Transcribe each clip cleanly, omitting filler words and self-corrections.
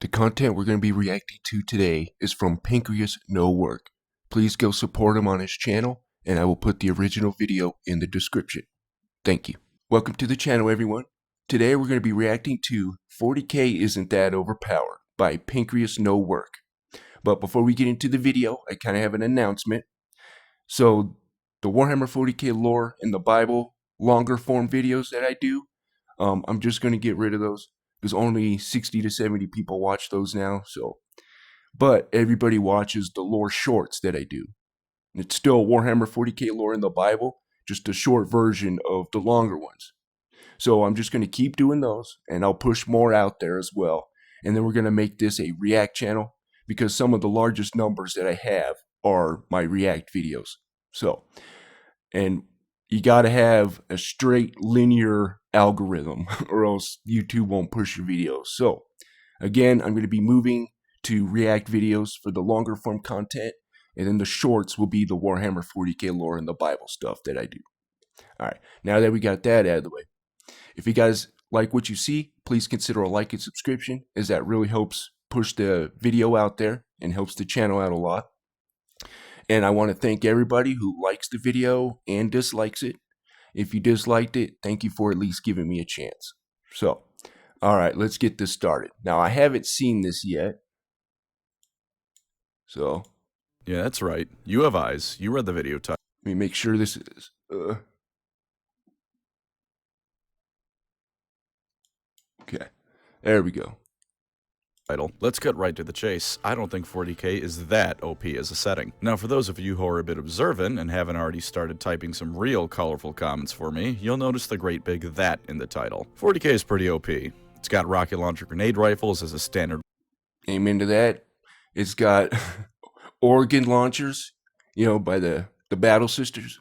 The content we're going to be reacting to today is from PancreasNoWork. Please go support him on his channel, and I will put the original video in the description. Thank you. Welcome to the channel, everyone. Today we're going to be reacting to 40k Isn't That Overpowered by PancreasNoWork. But before we get into the video, I kind of have an announcement. So the Warhammer 40k lore and the Bible longer form videos that I do, I'm just going to get rid of those because only 60 to 70 people watch those now. But everybody watches the lore shorts that I do. It's still Warhammer 40k lore in the Bible, just a short version of the longer ones. So I'm just going to keep doing those, and I'll push more out there as well. And then we're going to make this a React channel because some of the largest numbers that I have are my React videos. And you got to have a straight linear algorithm or else YouTube won't push your videos. So again, I'm going to be moving to React videos for the longer form content, and then the shorts will be the Warhammer 40k lore and the Bible stuff that I do. All right, now that we got that out of the way, if you guys like what you see, please consider a like and subscription, as that really helps push the video out there and helps the channel out a lot. And I want to thank everybody who likes the video and dislikes it. If you disliked it, thank you for at least giving me a chance. So, all right, let's get this started. Now, I haven't seen this yet. So. Yeah, that's right. You have eyes. You read the video title. Let me make sure this is. Okay, there we go. Let's get right to the chase. I don't think 40k is that OP as a setting. Now, for those of you who are a bit observant and haven't already started typing some real colorful comments for me, you'll notice the great big "that" in the title. 40k is pretty OP. It's got rocket launcher grenade rifles as a standard. Amen to that. It's got organ launchers, by the Battle Sisters.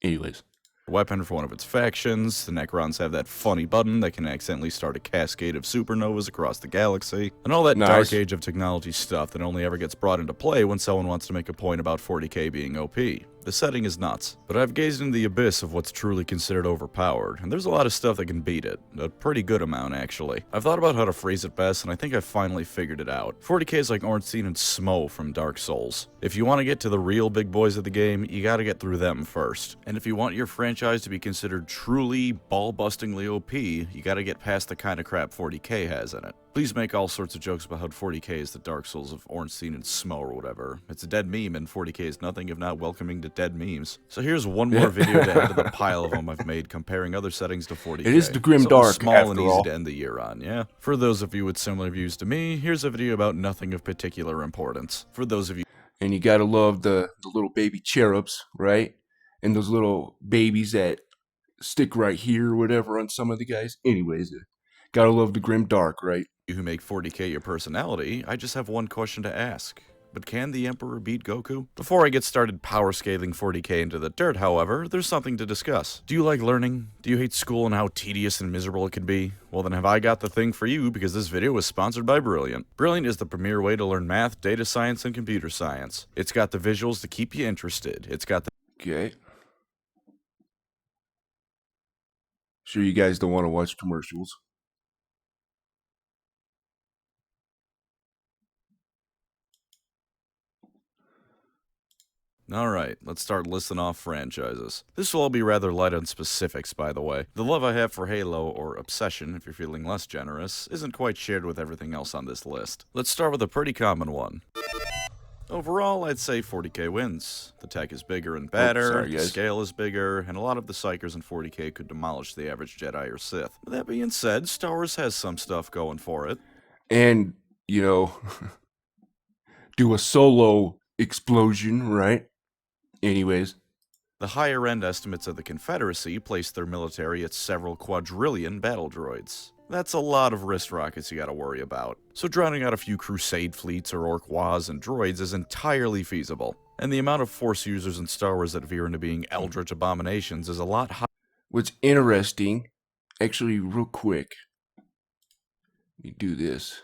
Anyways. Weapon for one of its factions. The Necrons have that funny button that can accidentally start a cascade of supernovas across the galaxy, and all that dark age of technology stuff that only ever gets brought into play when someone wants to make a point about 40k being OP. The setting is nuts, but I've gazed into the abyss of what's truly considered overpowered, and there's a lot of stuff that can beat it. A pretty good amount, actually. I've thought about how to phrase it best, and I think I've finally figured it out. 40k is like Ornstein and Smo from Dark Souls. If you want to get to the real big boys of the game, you gotta get through them first. And if you want your franchise to be considered truly ball-bustingly OP, you gotta get past the kind of crap 40k has in it. Please make all sorts of jokes about how 40k is the Dark Souls of Ornstein and Smo or whatever. It's a dead meme, and 40k is nothing if not welcoming to dead memes. So here's one more video to add to the pile of them I've made comparing other settings to 40k. It is the grim dark, small and easy to end the year on, yeah? For those of you with similar views to me, here's a video about nothing of particular importance. For those of you... And you gotta love the little baby cherubs, right? And those little babies that stick right here or whatever on some of the guys. Anyways, gotta love the grim dark, right? You who make 40k your personality, I just have one question to ask. But can the Emperor beat Goku? Before I get started power scaling 40k into the dirt, however, there's something to discuss. Do you like learning? Do you hate school and how tedious and miserable it can be? Well, then have I got the thing for you, because this video is sponsored by Brilliant. Brilliant is the premier way to learn math, data science, and computer science. It's got the visuals to keep you interested. It's got the... Okay. Sure you guys don't want to watch commercials. Alright, let's start listing off franchises. This will all be rather light on specifics, by the way. The love I have for Halo, or Obsession if you're feeling less generous, isn't quite shared with everything else on this list. Let's start with a pretty common one. Overall, I'd say 40k wins. The tech is bigger and better, the scale is bigger, and a lot of the psychers in 40k could demolish the average Jedi or Sith. That being said, Star Wars has some stuff going for it. And, do a solo explosion, right? Anyways. The higher-end estimates of the Confederacy place their military at several quadrillion battle droids. That's a lot of wrist rockets you gotta worry about. So drowning out a few Crusade fleets or Orquas and droids is entirely feasible. And the amount of Force users in Star Wars that veer into being eldritch abominations is a lot higher. What's interesting, actually real quick, let me do this.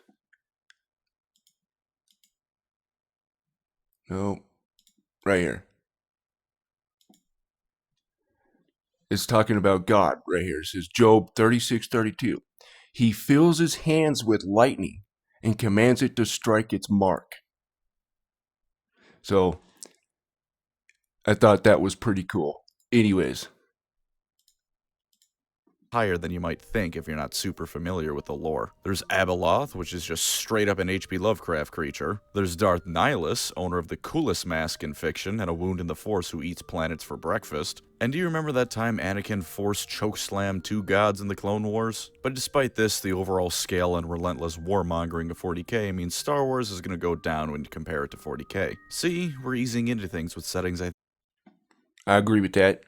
No, right here. It's talking about God right here. It says Job 36:32. He fills his hands with lightning and commands it to strike its mark. So I thought that was pretty cool. Anyways. Higher than you might think if you're not super familiar with the lore. There's Abeloth, which is just straight up an H.P. Lovecraft creature. There's Darth Nihilus, owner of the coolest mask in fiction and a wound in the Force who eats planets for breakfast. And do you remember that time Anakin Force chokeslammed 2 gods in the Clone Wars? But despite this, the overall scale and relentless warmongering of 40k means Star Wars is going to go down when you compare it to 40k. See, we're easing into things with settings I agree with that.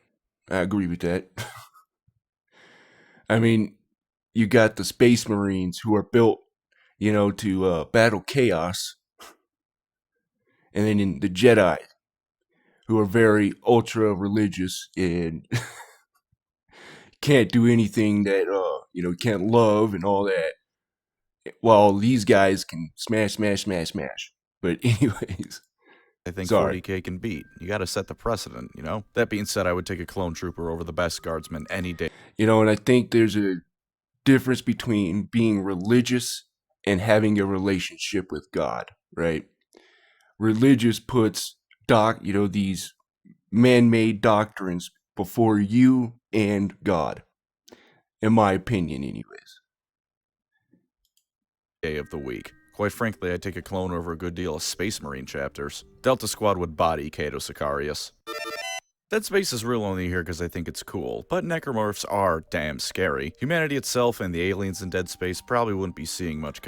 I mean, you got the Space Marines who are built, to battle chaos. And then in the Jedi, who are very ultra religious and can't do anything that, can't love and all that. While these guys can smash. But anyways. I think 40k can beat. You gotta set the precedent, That being said, I would take a clone trooper over the best guardsman any day. And I think there's a difference between being religious and having a relationship with God, right? Religious puts these man-made doctrines before you and God, in my opinion, anyways. Day of the week. Quite frankly, I'd take a clone over a good deal of Space Marine chapters. Delta Squad would body Cato Sicarius. Dead Space is real only here because I think it's cool, but necromorphs are damn scary. Humanity itself and the aliens in Dead Space probably wouldn't be seeing much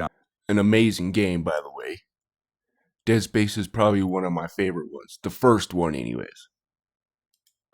An amazing game, by the way. Dead Space is probably one of my favorite ones. The first one, anyways.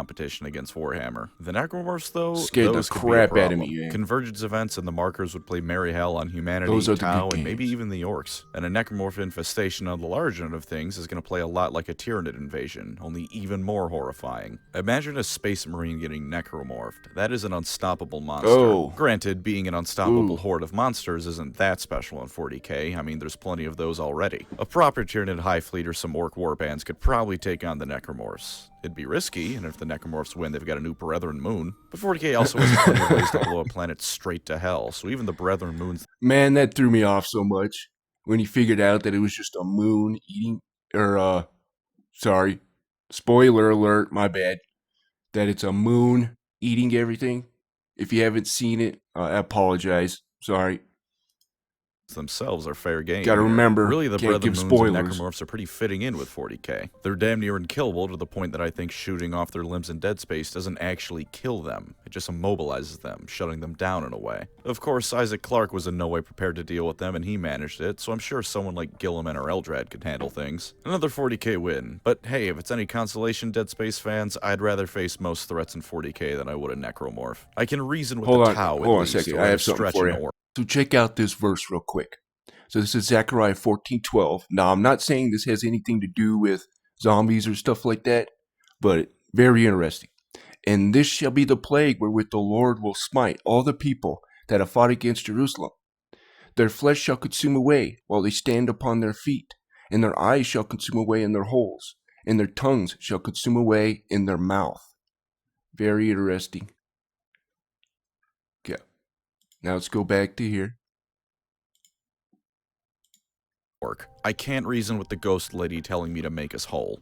Competition against Warhammer. The necromorphs, though, scared the crap out of me, man. Convergence events and the markers would play merry hell on humanity, Tau, and maybe even the orcs. And a necromorph infestation on the large end of things is going to play a lot like a Tyranid invasion, only even more horrifying. Imagine a space marine getting necromorphed. That is an unstoppable monster. Oh. Granted, being an unstoppable horde of monsters isn't that special in 40k. I mean, there's plenty of those already. A proper Tyranid high fleet or some orc warbands could probably take on the necromorphs. It'd be risky, and if the necromorphs win, they've got a new Brethren moon. But 40k also has plenty of ways to blow a planet straight to hell, so even the Brethren moons... Man, that threw me off so much when he figured out that it was just a moon eating... sorry. Spoiler alert, my bad. That it's a moon eating everything. If you haven't seen it, I apologize. Sorry. Themselves are fair game. Gotta remember, really, the can't Brethren give moons and spoilers. necromorphs are pretty fitting in with 40k. They're damn near unkillable to the point that I think shooting off their limbs in Dead Space doesn't actually kill them. It just immobilizes them, shutting them down in a way. Of course, Isaac Clarke was in no way prepared to deal with them, and he managed it, so I'm sure someone like Gilliman or Eldrad could handle things. Another 40k win. But hey, if it's any consolation, Dead Space fans, I'd rather face most threats in 40k than I would a necromorph. I can reason with the Tau hold on a second. I have something for you. So check out this verse real quick. So this is Zechariah 14:12. Now, I'm not saying this has anything to do with zombies or stuff like that, but very interesting. And this shall be the plague wherewith the Lord will smite all the people that have fought against Jerusalem. Their flesh shall consume away while they stand upon their feet, and their eyes shall consume away in their holes, and their tongues shall consume away in their mouth. Very interesting. Okay. Now let's go back to here. I can't reason with the ghost lady telling me to make us whole.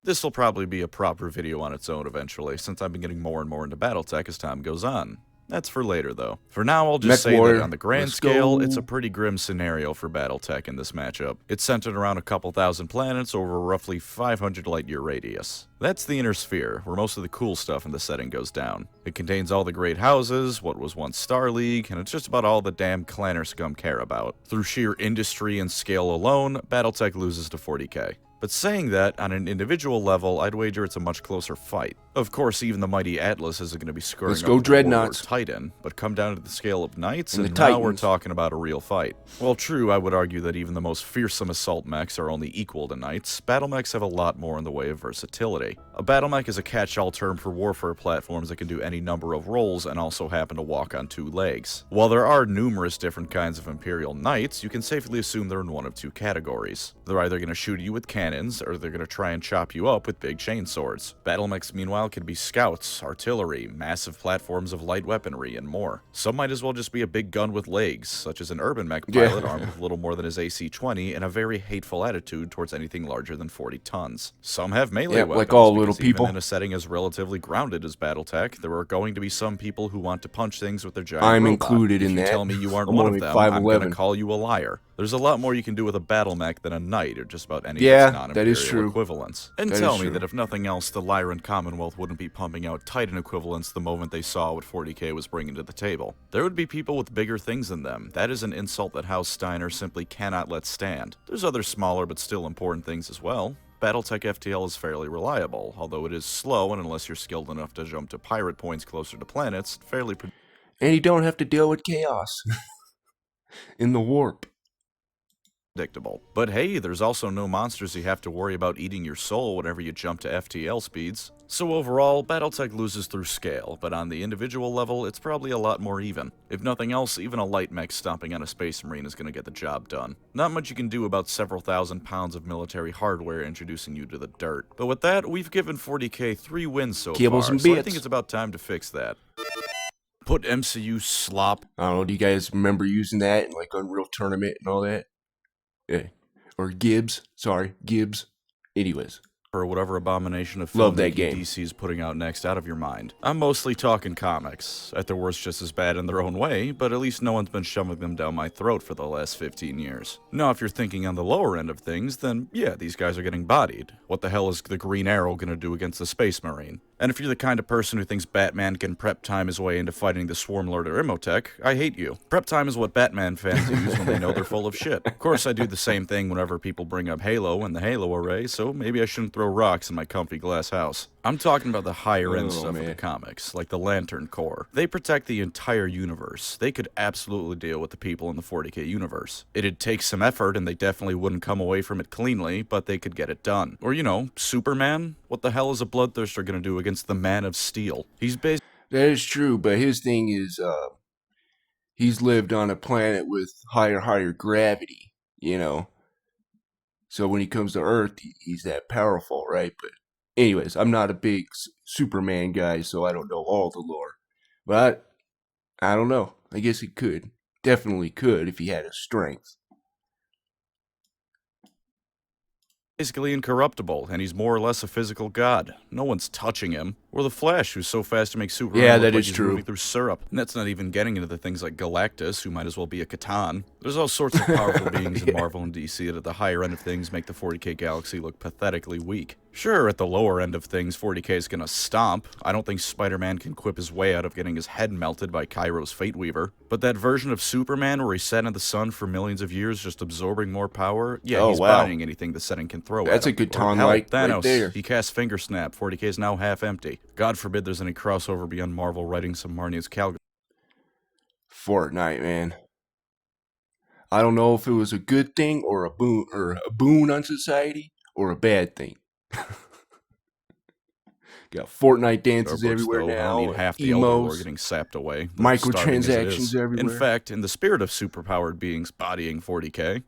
This'll probably be a proper video on its own eventually, since I've been getting more and more into BattleTech as time goes on. That's for later, though. For now, I'll just say that on the grand scale, it's a pretty grim scenario for BattleTech in this matchup. It's centered around a couple thousand planets over a roughly 500 light-year radius. That's the Inner Sphere, where most of the cool stuff in the setting goes down. It contains all the great houses, what was once Star League, and it's just about all the damn clanner scum care about. Through sheer industry and scale alone, BattleTech loses to 40k. But saying that, on an individual level, I'd wager it's a much closer fight. Of course, even the mighty Atlas isn't going to be scoring up the Warlord Titan, but come down to the scale of knights, and now we're talking about a real fight. Well, true, I would argue that even the most fearsome assault mechs are only equal to knights. Battle mechs have a lot more in the way of versatility. A battle mech is a catch-all term for warfare platforms that can do any number of roles and also happen to walk on 2 legs. While there are numerous different kinds of Imperial Knights, you can safely assume they're in one of 2 categories. They're either going to shoot you with cannons, or they're going to try and chop you up with big chainswords. Battle mechs, meanwhile, meanwhile, could be scouts, artillery, massive platforms of light weaponry, and more. Some might as well just be a big gun with legs, such as an urban mech pilot armed with little more than his AC-20 and a very hateful attitude towards anything larger than 40 tons. Some have melee weapons, like all little people. Even in a setting as relatively grounded as BattleTech, there are going to be some people who want to punch things with their giant I'm robot. included in if that. You tell me you aren't I'm one only of them, 5'11". I'm gonna call you a liar. There's a lot more you can do with a battle mech than a knight or just about any that is true. equivalents. And tell me that if nothing else, the Lyran Commonwealth wouldn't be pumping out Titan equivalents the moment they saw what 40k was bringing to the table. There would be people with bigger things than them. That is an insult that House Steiner simply cannot let stand. There's other smaller but still important things as well. BattleTech FTL is fairly reliable, although it is slow, and unless you're skilled enough to jump to pirate points closer to planets, fairly and you don't have to deal with chaos in the warp. Predictable. But hey, there's also no monsters you have to worry about eating your soul whenever you jump to FTL speeds. So overall, BattleTech loses through scale, but on the individual level, it's probably a lot more even. If nothing else, even a light mech stomping on a space marine is going to get the job done. Not much you can do about several thousand pounds of military hardware introducing you to the dirt. But with that, we've given 40k 3 wins so far, so I think it's about time to fix that. Put MCU slop. I don't know, do you guys remember using that in like Unreal Tournament and all that? Yeah. Or Gibbs. Sorry, Gibbs. Anyways. Or whatever abomination of film that DC is putting out next out of your mind. I'm mostly talking comics. At their worst, just as bad in their own way, but at least no one's been shoving them down my throat for the last 15 years. Now, if you're thinking on the lower end of things, then yeah, these guys are getting bodied. What the hell is the Green Arrow gonna do against the Space Marine? And if you're the kind of person who thinks Batman can prep time his way into fighting the Swarm Lord or Imhotech, I hate you. Prep time is what Batman fans use when they know they're full of shit. Of course, I do the same thing whenever people bring up Halo and the Halo array, so maybe I shouldn't throw rocks in my comfy glass house. I'm talking about the higher end stuff of the comics, like the Lantern Corps. They protect the entire universe. They could absolutely deal with the people in the 40k universe. It'd take some effort, and they definitely wouldn't come away from it cleanly, but they could get it done. Or, you know, Superman? What the hell is a Bloodthirster gonna do against the Man of Steel? He's basically... That is true, but his thing is, he's lived on a planet with higher gravity, you know? So when he comes to Earth, he's that powerful, right? But anyways, I'm not a big Superman guy, so I don't know all the lore. But I don't know. I guess he could. Definitely could if he had his strength. Basically incorruptible, and he's more or less a physical god. No one's touching him. Or the Flash, who's so fast to make Superman look like he's moving through syrup. And that's not even getting into the things like Galactus, who might as well be a Catan. There's all sorts of powerful beings in Marvel and DC that at the higher end of things make the 40k galaxy look pathetically weak. Sure, at the lower end of things, 40k is gonna stomp. I don't think Spider-Man can quip his way out of getting his head melted by Cairo's Fate Weaver. But that version of Superman where he sat in the sun for millions of years just absorbing more power, yeah, he's bodying anything the setting can throw at him. That's a good Catan right there. He casts Finger Snap, 40k is now half empty. God forbid there's any crossover beyond Marvel writing some Marnia's Calgary. Fortnite, man. I don't know if it was a good thing or a boon on society or a bad thing. Got Fortnite dances everywhere now. I mean, half the Elder getting sapped away. Microtransactions everywhere. In fact, in the spirit of superpowered beings bodying 40k,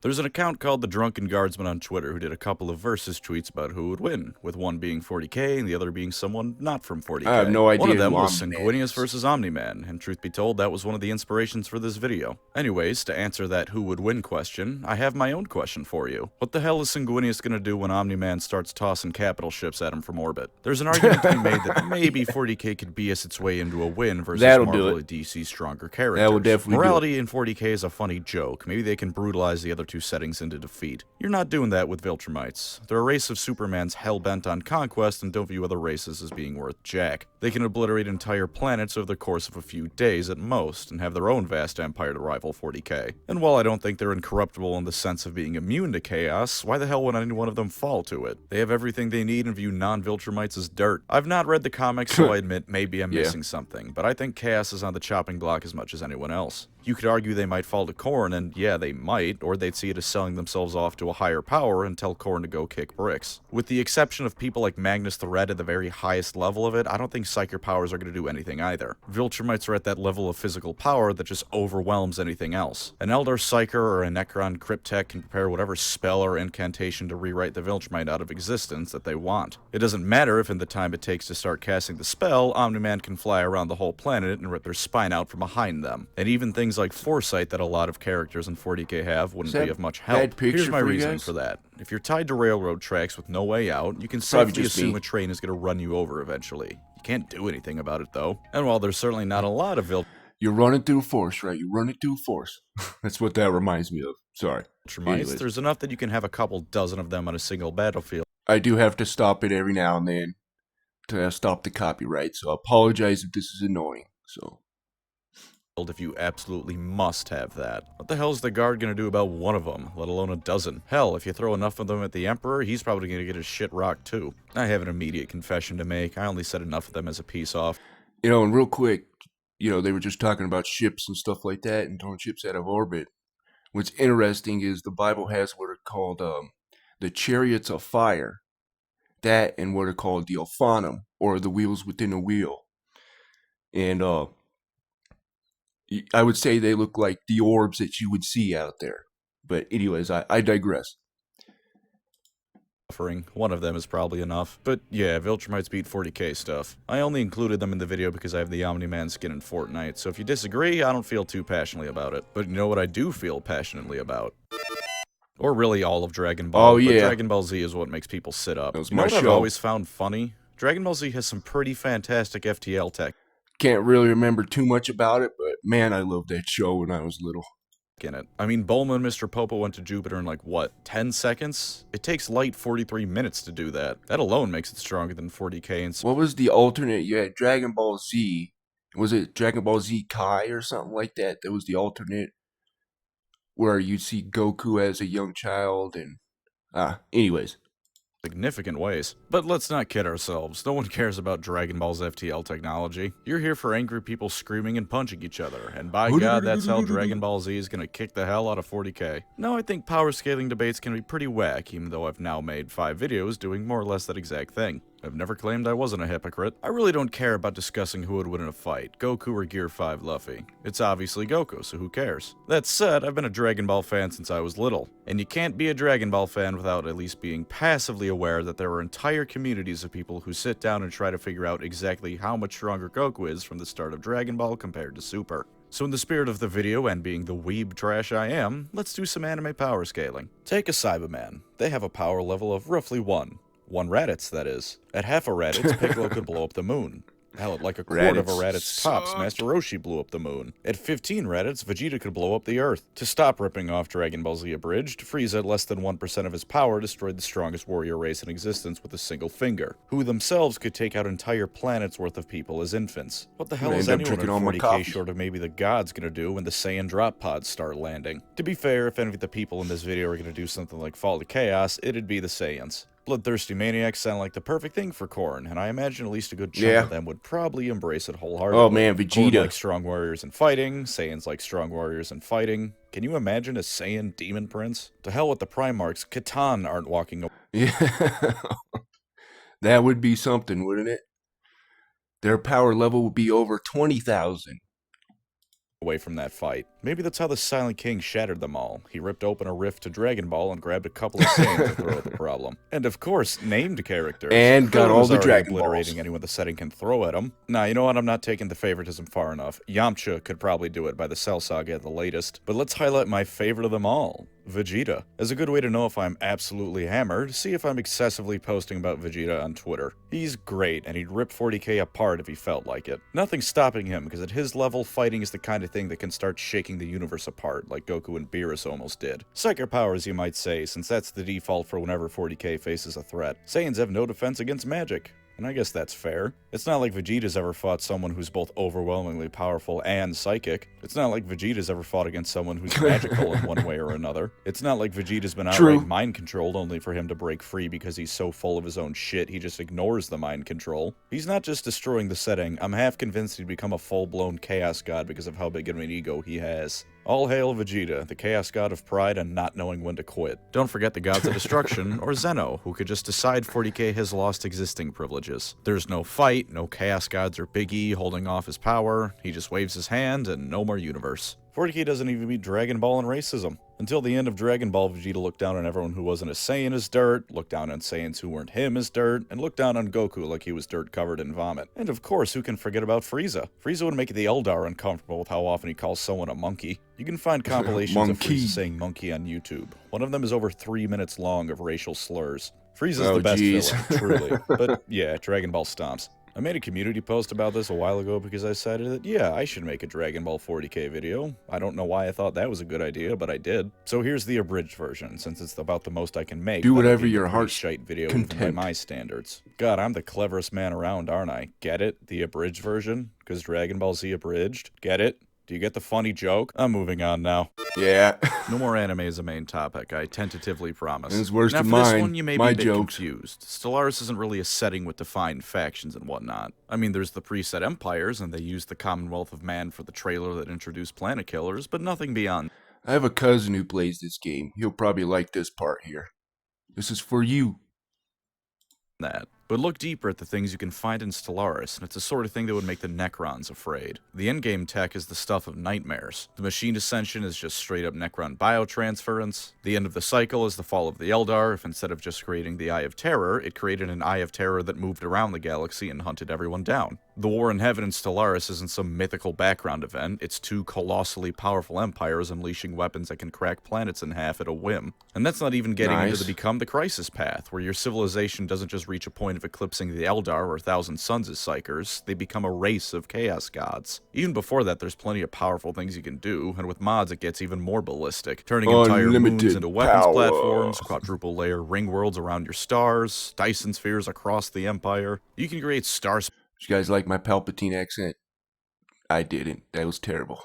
there's an account called The Drunken Guardsman on Twitter who did a couple of versus tweets about who would win, with one being 40k and the other being someone not from 40k. I have no idea. One of them was Sanguinius versus Omni-Man, and truth be told, that was one of the inspirations for this video. Anyways, to answer that who would win question, I have my own question for you. What the hell is Sanguinius gonna do when Omni-Man starts tossing capital ships at him from orbit? There's an argument to be made that maybe 40k could BS its way into a win versus Marvel and DC's stronger characters. That would definitely Morality in 40k is a funny joke. Maybe they can brutalize the other two settings into defeat. You're not doing that with Viltrumites. They're a race of Supermans hell-bent on conquest and don't view other races as being worth jack. They can obliterate entire planets over the course of a few days at most, and have their own vast empire to rival 40k. And while I don't think they're incorruptible in the sense of being immune to chaos, why the hell would any one of them fall to it? They have everything they need and view non-Viltrumites as dirt. I've not read the comics, so I admit maybe I'm missing something, but I think chaos is on the chopping block as much as anyone else. You could argue they might fall to Khorne, and yeah, they might, or they'd see it as selling themselves off to a higher power and tell Khorne to go kick bricks. With the exception of people like Magnus the Red at the very highest level of it, I don't think Psyker powers are going to do anything either. Viltrumites are at that level of physical power that just overwhelms anything else. An Eldar Psyker or a Necron Cryptek can prepare whatever spell or incantation to rewrite the Viltrumite out of existence that they want. It doesn't matter if in the time it takes to start casting the spell, Omni-Man can fly around the whole planet and rip their spine out from behind them. And even things like foresight that a lot of characters in 40k have wouldn't be of much help. Here's my reasoning for that. If you're tied to railroad tracks with no way out, you can safely assume a train is going to run you over eventually. You can't do anything about it though. And while there's certainly not a lot of You're running through force, right? You're running through force. That's what that reminds me of. Sorry. Viltrumites, there's enough that you can have a couple dozen of them on a single battlefield. I do have to stop it every now and then to stop the copyright, so I apologize if this is annoying. So, if you absolutely must have that. What the hell is the guard gonna do about one of them, let alone a dozen? Hell, if you throw enough of them at the Emperor, he's probably gonna get his shit rocked too. I have an immediate confession to make. I only set enough of them as a piece off. You know, and real quick, you know, they were just talking about ships and stuff like that and throwing ships out of orbit. What's interesting is the Bible has what are called the chariots of fire. That and what are called the Ophanum, or the wheels within a wheel. And I would say they look like the orbs that you would see out there. But anyways, I digress. One of them is probably enough. But yeah, Viltrumites beat 40k stuff. I only included them in the video because I have the Omni-Man skin in Fortnite, so if you disagree, I don't feel too passionately about it. But you know what I do feel passionately about? Or really all of Dragon Ball. Oh, yeah. But Dragon Ball Z is what makes people sit up. You know what I've always found funny? Dragon Ball Z has some pretty fantastic FTL tech. Can't really remember too much about it, but man, I loved that show when I was little. In it. I mean, Bulma and Mr. Popo went to Jupiter in like, what, 10 seconds? It takes Light 43 minutes to do that. That alone makes it stronger than 40k. And what was the alternate? You had Dragon Ball Z. Was it Dragon Ball Z Kai or something like that? That was the alternate where you see Goku as a young child and... anyways. Significant ways. But let's not kid ourselves. No one cares about Dragon Ball's FTL technology. You're here for angry people screaming and punching each other, and by God, that's how Dragon Ball Z is gonna kick the hell out of 40k. Now, I think power scaling debates can be pretty whack, even though I've now made 5 videos doing more or less that exact thing. I've never claimed I wasn't a hypocrite. I really don't care about discussing who would win in a fight, Goku or Gear 5 Luffy. It's obviously Goku, so who cares? That said, I've been a Dragon Ball fan since I was little, and you can't be a Dragon Ball fan without at least being passively aware that there are entire communities of people who sit down and try to figure out exactly how much stronger Goku is from the start of Dragon Ball compared to Super. So in the spirit of the video and being the weeb trash I am, let's do some anime power scaling. Take a Cyberman. They have a power level of roughly 1. 1 Raditz, that is. At half a Raditz, Piccolo could blow up the moon. Hell, at like a quarter of a Raditz tops, Master Roshi blew up the moon. At 15 Raditz, Vegeta could blow up the Earth. To stop ripping off Dragon Ball Z Abridged, Frieza at less than 1% of his power destroyed the strongest warrior race in existence with a single finger, who themselves could take out entire planets worth of people as infants. What the hell is anyone in 40k short of maybe the gods gonna do when the Saiyan drop pods start landing? To be fair, if any of the people in this video are gonna do something like Fall to Chaos, it'd be the Saiyans. Bloodthirsty maniacs sound like the perfect thing for Khorne, and I imagine at least a good chunk of them would probably embrace it wholeheartedly. Oh man, Vegeta. Khorne likes strong warriors and fighting, Saiyans like strong warriors and fighting. Can you imagine a Saiyan demon prince? To hell with the Primarchs, Catan aren't walking away. Yeah. That would be something, wouldn't it? Their power level would be over 20,000. Away from that fight. Maybe that's how the Silent King shattered them all. He ripped open a rift to Dragon Ball and grabbed a couple of Saiyans to throw at the problem. And of course, named characters. And got all the Dragon Balls. Obliterating anyone the setting can throw at him. Nah, you know what? I'm not taking the favoritism far enough. Yamcha could probably do it by the Cell Saga at the latest. But let's highlight my favorite of them all. Vegeta. As a good way to know if I'm absolutely hammered, see if I'm excessively posting about Vegeta on Twitter. He's great, and he'd rip 40k apart if he felt like it. Nothing's stopping him, because at his level, fighting is the kind of thing that can start shaking the universe apart, like Goku and Beerus almost did. Psyker powers, you might say, since that's the default for whenever 40k faces a threat. Saiyans have no defense against magic. And I guess that's fair. It's not like Vegeta's ever fought someone who's both overwhelmingly powerful and psychic. It's not like Vegeta's ever fought against someone who's magical in one way or another. either. It's not like Vegeta's been True. outright mind-controlled only for him to break free because he's so full of his own shit he just ignores the mind control. He's not just destroying the setting, I'm half convinced he'd become a full-blown chaos god because of how big of an ego he has. All hail Vegeta, the chaos god of pride and not knowing when to quit. Don't forget the gods of destruction, or Zeno, who could just decide 40k has lost existing privileges. There's no fight, no chaos gods or Big E holding off his power, he just waves his hand and no more universe. 40k doesn't even beat Dragon Ball in racism. Until the end of Dragon Ball, Vegeta looked down on everyone who wasn't a Saiyan as dirt, looked down on Saiyans who weren't him as dirt, and looked down on Goku like he was dirt covered in vomit. And of course, who can forget about Frieza? Frieza would make the Eldar uncomfortable with how often he calls someone a monkey. You can find compilations of Frieza saying monkey on YouTube. One of them is over 3 minutes long of racial slurs. Frieza's the best villain, truly. But yeah, Dragon Ball stomps. I made a community post about this a while ago because I decided that, yeah, I should make a Dragon Ball 40k video. I don't know why I thought that was a good idea, but I did. So here's the abridged version, since it's about the most I can make. Do whatever your heart's shite video even by my standards. God, I'm the cleverest man around, aren't I? Get it? The abridged version? Because Dragon Ball Z abridged? Get it? Do you get the funny joke? I'm moving on now. Yeah. No more anime as a main topic, I tentatively promise. It's worse than mine. Now for this mine. one, you may My be a bit jokes. confused. Stellaris isn't really a setting with defined factions and whatnot. I mean, there's the preset empires, and they use the Commonwealth of Man for the trailer that introduced planet killers, but nothing beyond. I have a cousin who plays this game. He'll probably like this part here. This is for you. That. But look deeper at the things you can find in Stellaris, and it's the sort of thing that would make the Necrons afraid. The endgame tech is the stuff of nightmares. The machine ascension is just straight up Necron biotransference. The end of the cycle is the fall of the Eldar, if instead of just creating the Eye of Terror, it created an Eye of Terror that moved around the galaxy and hunted everyone down. The war in heaven in Stellaris isn't some mythical background event, it's two colossally powerful empires unleashing weapons that can crack planets in half at a whim. And that's not even getting into the Become the Crisis path, where your civilization doesn't just reach a point of eclipsing the Eldar or Thousand Suns as Psychers, they become a race of chaos gods. Even before that, there's plenty of powerful things you can do, and with mods it gets even more ballistic, turning entire moons into weapons platforms, quadruple layer ring worlds around your stars, Dyson spheres across the Empire. You can create stars. You guys like my Palpatine accent? I didn't. That was terrible.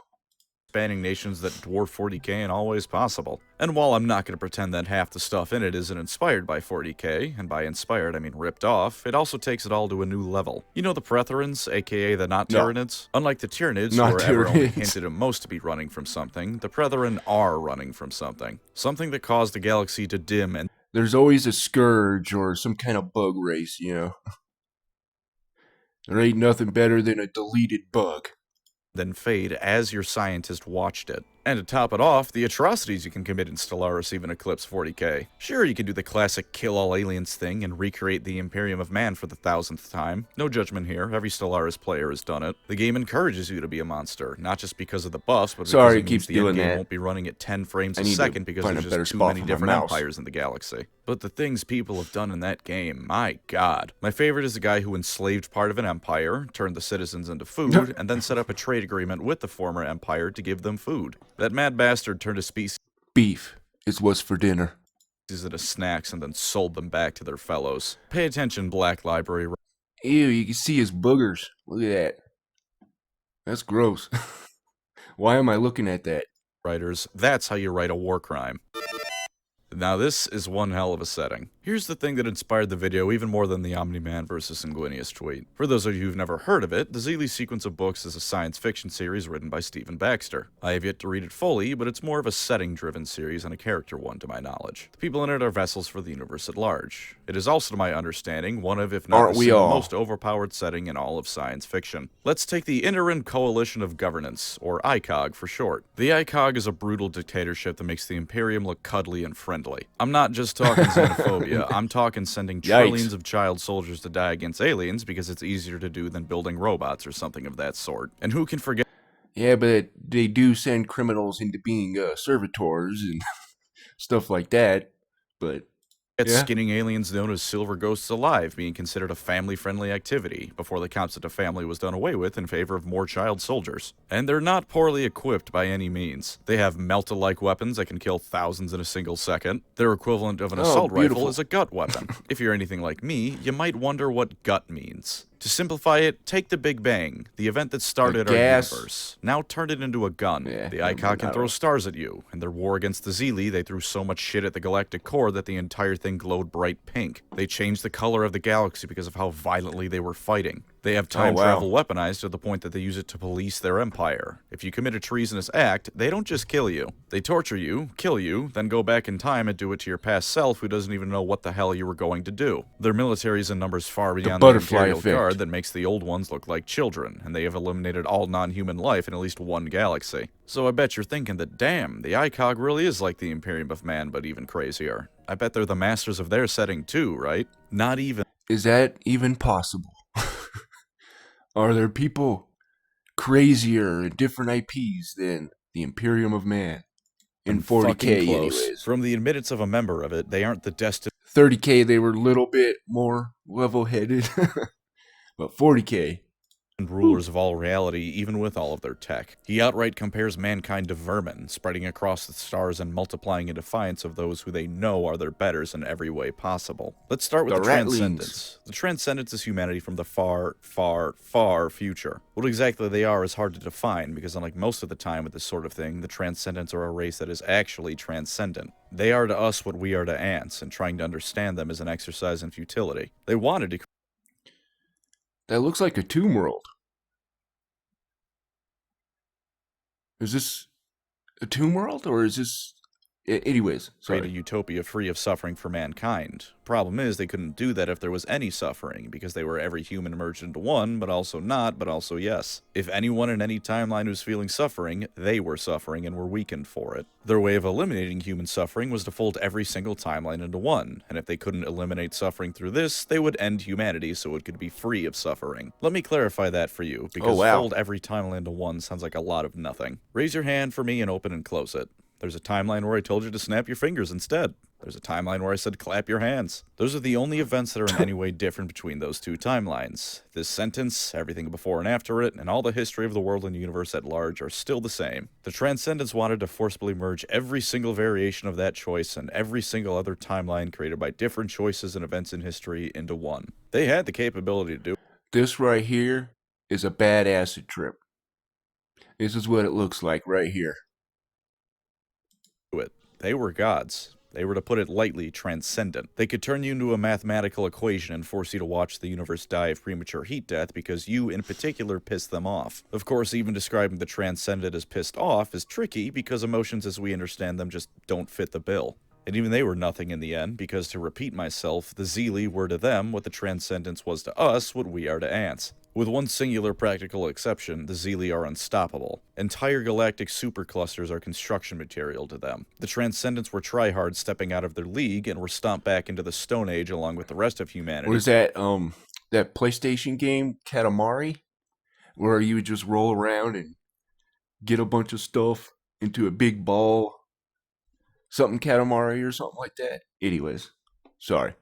Spanning nations that dwarf 40k in all ways possible. And while I'm not going to pretend that half the stuff in it isn't inspired by 40k, and by inspired I mean ripped off, it also takes it all to a new level. You know the Pretherans, aka the not Tyranids? Unlike the Tyranids, who are ever only hinted at most to be running from something, the Pretheran are running from something. Something that caused the galaxy to dim and... There's always a scourge or some kind of bug race, you know? There ain't nothing better than a deleted bug. Then fade as your scientist watched it. And to top it off, the atrocities you can commit in Stellaris even eclipse 40k. Sure, you can do the classic kill all aliens thing and recreate the Imperium of Man for the 1000th time. No judgment here, every Stellaris player has done it. The game encourages you to be a monster, not just because of the buffs, but because it means the endgame won't be running at 10 frames a second because there's just too many different empires in the galaxy. But the things people have done in that game, my god. My favorite is the guy who enslaved part of an empire, turned the citizens into food, and then set up a trade agreement with the former empire to give them food. That mad bastard turned a species beef is what's for dinner into snacks and then sold them back to their fellows. Pay attention, Black Library. Ew, you can see his boogers. Look at that. That's gross. Why am I looking at that? Writers, that's how you write a war crime. Now this is one hell of a setting. Here's the thing that inspired the video even more than the Omni-Man vs. Sanguinius tweet. For those of you who've never heard of it, the Zealey sequence of books is a science fiction series written by Stephen Baxter. I have yet to read it fully, but it's more of a setting-driven series and a character one to my knowledge. The people in it are vessels for the universe at large. It is also, to my understanding, one of, if not the most overpowered setting in all of science fiction. Let's take the Interim Coalition of Governance, or ICOG for short. The ICOG is a brutal dictatorship that makes the Imperium look cuddly and friendly. I'm not just talking xenophobia, I'm talking sending trillions of child soldiers to die against aliens because it's easier to do than building robots or something of that sort. And who can forget... Yeah, but they do send criminals into being servitors and stuff like that, but... Skinning aliens known as silver ghosts alive being considered a family-friendly activity before the concept of family was done away with in favor of more child soldiers. And they're not poorly equipped by any means. They have melta-like weapons that can kill thousands in a single second. Their equivalent of an assault rifle is a gut weapon. If you're anything like me, you might wonder what gut means. To simplify it, take the Big Bang, the event that started our universe. Now turn it into a gun. The ICOG can throw stars at you. In their war against the Zeely, they threw so much shit at the galactic core that the entire thing glowed bright pink. They changed the color of the galaxy because of how violently they were fighting. They have time travel weaponized to the point that they use it to police their empire. If you commit a treasonous act, they don't just kill you. They torture you, kill you, then go back in time and do it to your past self who doesn't even know what the hell you were going to do. Their military is in numbers far beyond the Imperial Guard that makes the old ones look like children, and they have eliminated all non-human life in at least one galaxy. So I bet you're thinking that, damn, the ICOG really is like the Imperium of Man, but even crazier. I bet they're the masters of their setting too, right? Not even. Is that even possible? Are there people crazier and different IPs than the Imperium of Man? In 40k, anyways. From the admittance of a member of it, they aren't the destined 30k, they were a little bit more level-headed. But 40k. Rulers of all reality, even with all of their tech. He outright compares mankind to vermin, spreading across the stars and multiplying in defiance of those who they know are their betters in every way possible. Let's start with the Transcendence. The Transcendence is humanity from the far, far, far future. What exactly they are is hard to define, because unlike most of the time with this sort of thing, the Transcendents are a race that is actually transcendent. They are to us what we are to ants, and trying to understand them is an exercise in futility. They wanted to. That looks like a tomb world. Is this a tomb world, or is this... Anyways, sorry. Create a utopia free of suffering for mankind. Problem is, they couldn't do that if there was any suffering, because they were every human merged into one, but also not, but also yes. If anyone in any timeline was feeling suffering, they were suffering and were weakened for it. Their way of eliminating human suffering was to fold every single timeline into one, and if they couldn't eliminate suffering through this, they would end humanity so it could be free of suffering. Let me clarify that for you, because fold every timeline into one sounds like a lot of nothing. Raise your hand for me and open and close it. There's a timeline where I told you to snap your fingers instead. There's a timeline where I said clap your hands. Those are the only events that are in any way different between those two timelines. This sentence, everything before and after it, and all the history of the world and universe at large are still the same. The Transcendents wanted to forcibly merge every single variation of that choice and every single other timeline created by different choices and events in history into one. They had the capability to do it. This right here is a bad acid trip. This is what it looks like right here. They were gods. They were, to put it lightly, transcendent. They could turn you into a mathematical equation and force you to watch the universe die of premature heat death because you, in particular, pissed them off. Of course, even describing the transcendent as pissed off is tricky because emotions as we understand them just don't fit the bill. And even they were nothing in the end, because, to repeat myself, the Zeely were to them what the Transcendence was to us what we are to ants. With one singular practical exception, the Zeely are unstoppable. Entire galactic superclusters are construction material to them. The Transcendents were tryhards stepping out of their league and were stomped back into the Stone Age along with the rest of humanity. What is that, that PlayStation game, Katamari? Where you would just roll around and get a bunch of stuff into a big ball? Something Katamari or something like that? Anyways, sorry.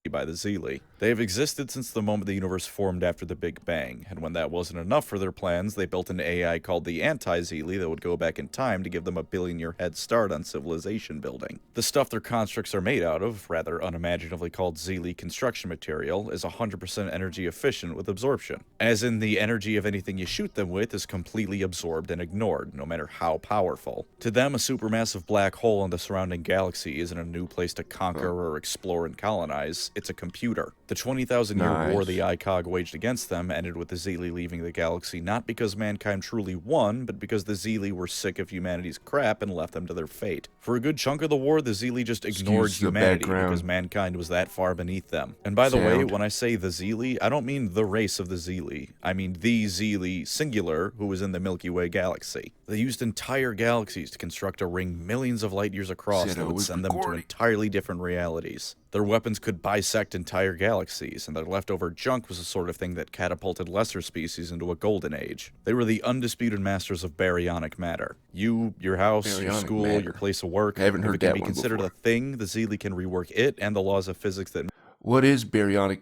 By the Zeely. They have existed since the moment the universe formed after the Big Bang, and when that wasn't enough for their plans, they built an AI called the Anti-Zeely that would go back in time to give them a billion-year head start on civilization building. The stuff their constructs are made out of, rather unimaginatively called Zeely construction material, is 100% energy efficient with absorption. As in, the energy of anything you shoot them with is completely absorbed and ignored, no matter how powerful. To them, a supermassive black hole in the surrounding galaxy isn't a new place to conquer or explore and colonize. It's a computer. The 20,000-year war the ICOG waged against them ended with the Zeely leaving the galaxy not because mankind truly won, but because the Zeely were sick of humanity's crap and left them to their fate. For a good chunk of the war, the Zeely just ignored humanity because mankind was that far beneath them. And by the way, when I say the Zeely, I don't mean the race of the Zeely. I mean the Zeely, singular, who was in the Milky Way galaxy. They used entire galaxies to construct a ring millions of light years across that would send them to entirely different realities. Their weapons could bisect entire galaxies, and their leftover junk was the sort of thing that catapulted lesser species into a golden age. They were the undisputed masters of baryonic matter. You, your house, your school, your place of work, if it can be considered a thing, the Zeely can rework it and the laws of physics that... What is baryonic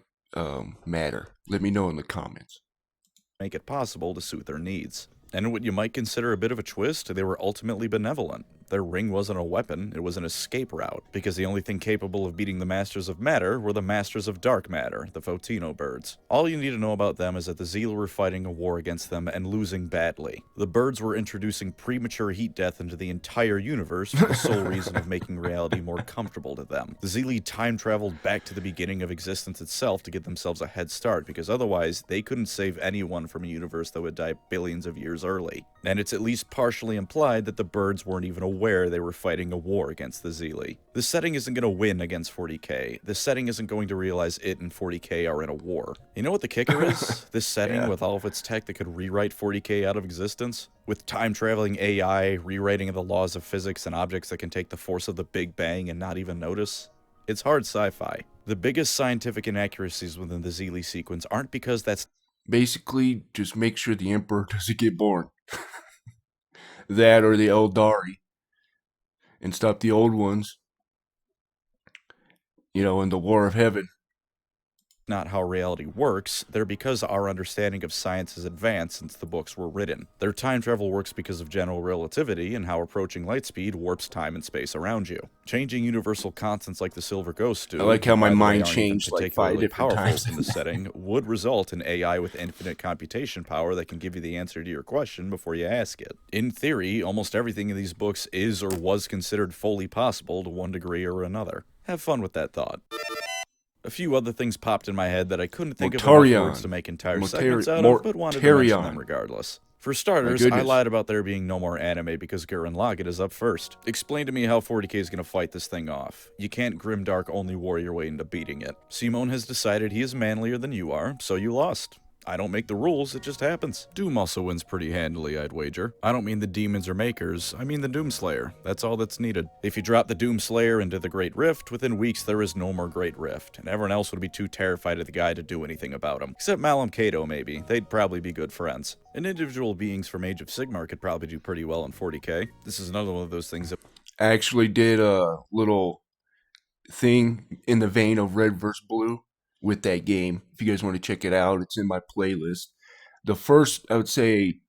matter? Let me know in the comments. ...make it possible to suit their needs. And in what you might consider a bit of a twist, they were ultimately benevolent. Their ring wasn't a weapon, it was an escape route, because the only thing capable of beating the Masters of Matter were the Masters of Dark Matter, the Photino birds. All you need to know about them is that the Zeal were fighting a war against them and losing badly. The birds were introducing premature heat death into the entire universe for the sole reason of making reality more comfortable to them. The Zeal time-traveled back to the beginning of existence itself to get themselves a head start, because otherwise they couldn't save anyone from a universe that would die billions of years early. And it's at least partially implied that the birds weren't even aware they were fighting a war against the Zeal. The setting isn't going to win against 40k. The setting isn't going to realize it and 40k are in a war. You know what the kicker is? This setting, with all of its tech that could rewrite 40k out of existence? With time-traveling AI, rewriting of the laws of physics, and objects that can take the force of the Big Bang and not even notice? It's hard sci-fi. The biggest scientific inaccuracies within the Zeal sequence aren't because that's... Basically, just make sure the Emperor doesn't get born. That or the Eldari. And stop the old ones. You know, in the War of Heaven. Not how reality works, they're because our understanding of science has advanced since the books were written. Their time travel works because of general relativity and how approaching light speed warps time and space around you. Changing universal constants like the Silver Ghost do, I like how my mind changed like 5 different times in the setting, would result in AI with infinite computation power that can give you the answer to your question before you ask it. In theory, almost everything in these books is or was considered fully possible to one degree or another. Have fun with that thought. A few other things popped in my head that I couldn't think of enough words to make entire segments out of, but wanted to mention them regardless. For starters, I lied about there being no more anime because Gurren Lagann is up first. Explain to me how 40k is going to fight this thing off. You can't grimdark only war your way into beating it. Simone has decided he is manlier than you are, so you lost. I don't make the rules, it just happens. Doom also wins pretty handily, I'd wager. I don't mean the demons or makers, I mean the Doomslayer. That's all that's needed. If you drop the Doomslayer into the Great Rift, within weeks there is no more Great Rift, and everyone else would be too terrified of the guy to do anything about him. Except Malum Cato, maybe. They'd probably be good friends. And individual beings from Age of Sigmar could probably do pretty well in 40k. This is another one of those things that... I actually did a little thing in the vein of Red vs. Blue with that game. If you guys want to check it out, it's in my playlist. The first, I would say,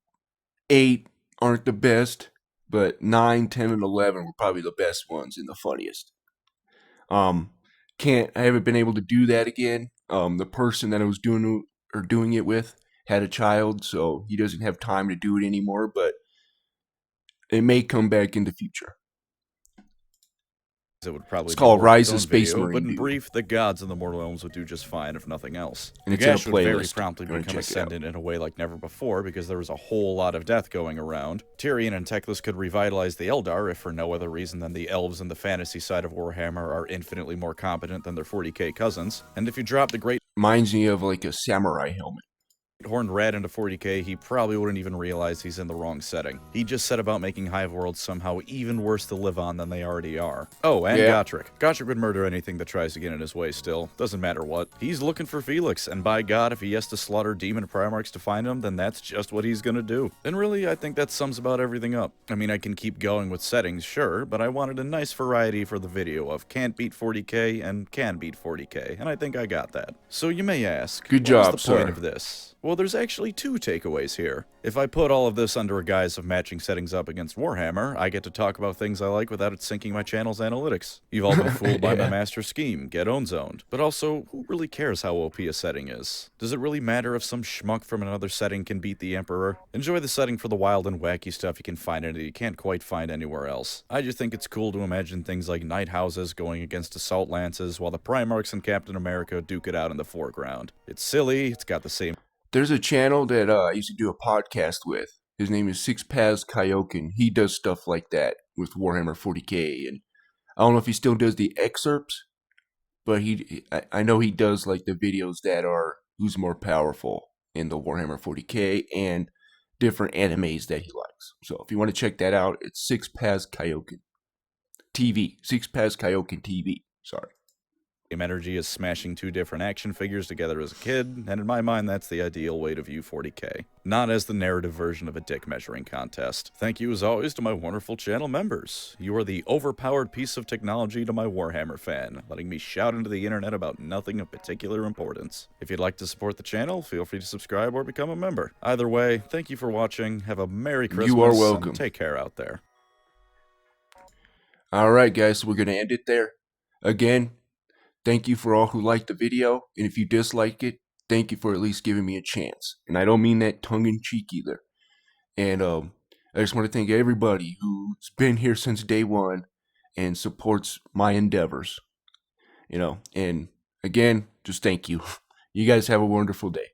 8 aren't the best, but 9, 10, and 11 were probably the best ones and the funniest. I haven't been able to do that again. The person that I was doing it with had a child, so he doesn't have time to do it anymore, but it may come back in the future. It would probably it's called Rise of Space Marine. But in brief, the gods and the mortal realms would do just fine if nothing else. And it's in a playlist. Would very promptly become ascendant in a way like never before because there was a whole lot of death going around. Tyrion and Teclis could revitalize the Eldar if for no other reason than the elves in the fantasy side of Warhammer are infinitely more competent than their 40k cousins. And if you drop the great... Reminds me of like a samurai helmet. Horned Rat into 40k, he probably wouldn't even realize he's in the wrong setting. He just set about making Hive Worlds somehow even worse to live on than they already are. Oh, and Gotrek. Gotrek would murder anything that tries to get in his way still. Doesn't matter what. He's looking for Felix, and by God, if he has to slaughter demon Primarchs to find him, then that's just what he's gonna do. And really, I think that sums about everything up. I mean, I can keep going with settings, sure, but I wanted a nice variety for the video of can't beat 40k and can beat 40k, and I think I got that. So you may ask, good job, what's the point of this? Well, there's actually 2 takeaways here. If I put all of this under a guise of matching settings up against Warhammer, I get to talk about things I like without it syncing my channel's analytics. You've all been fooled by my master scheme, get own-zoned. But also, who really cares how OP a setting is? Does it really matter if some schmuck from another setting can beat the Emperor? Enjoy the setting for the wild and wacky stuff you can find in it you can't quite find anywhere else. I just think it's cool to imagine things like Night Houses going against Assault Lances while the Primarchs and Captain America duke it out in the foreground. It's silly, it's got the same... There's a channel that I used to do a podcast with. His name is Six Paths Kaioken. He does stuff like that with Warhammer 40k, and I don't know if he still does the excerpts, but I know he does like the videos that are who's more powerful in the Warhammer 40k and different animes that he likes. So if you want to check that out, it's Six Paths Kaioken TV. Six Paths Kaioken TV. Sorry. Energy is smashing 2 different action figures together as a kid, and in my mind that's the ideal way to view 40k. Not as the narrative version of a dick measuring contest. Thank you as always to my wonderful channel members. You are the overpowered piece of technology to my Warhammer fan, letting me shout into the internet about nothing of particular importance. If you'd like to support the channel, feel free to subscribe or become a member. Either way, thank you for watching, have a Merry Christmas, you are welcome. And take care out there. Alright guys, so we're going to end it there. Again, thank you for all who liked the video, and if you dislike it, thank you for at least giving me a chance. And I don't mean that tongue-in-cheek either. And I just want to thank everybody who's been here since day one and supports my endeavors. And again, just thank you. You guys have a wonderful day.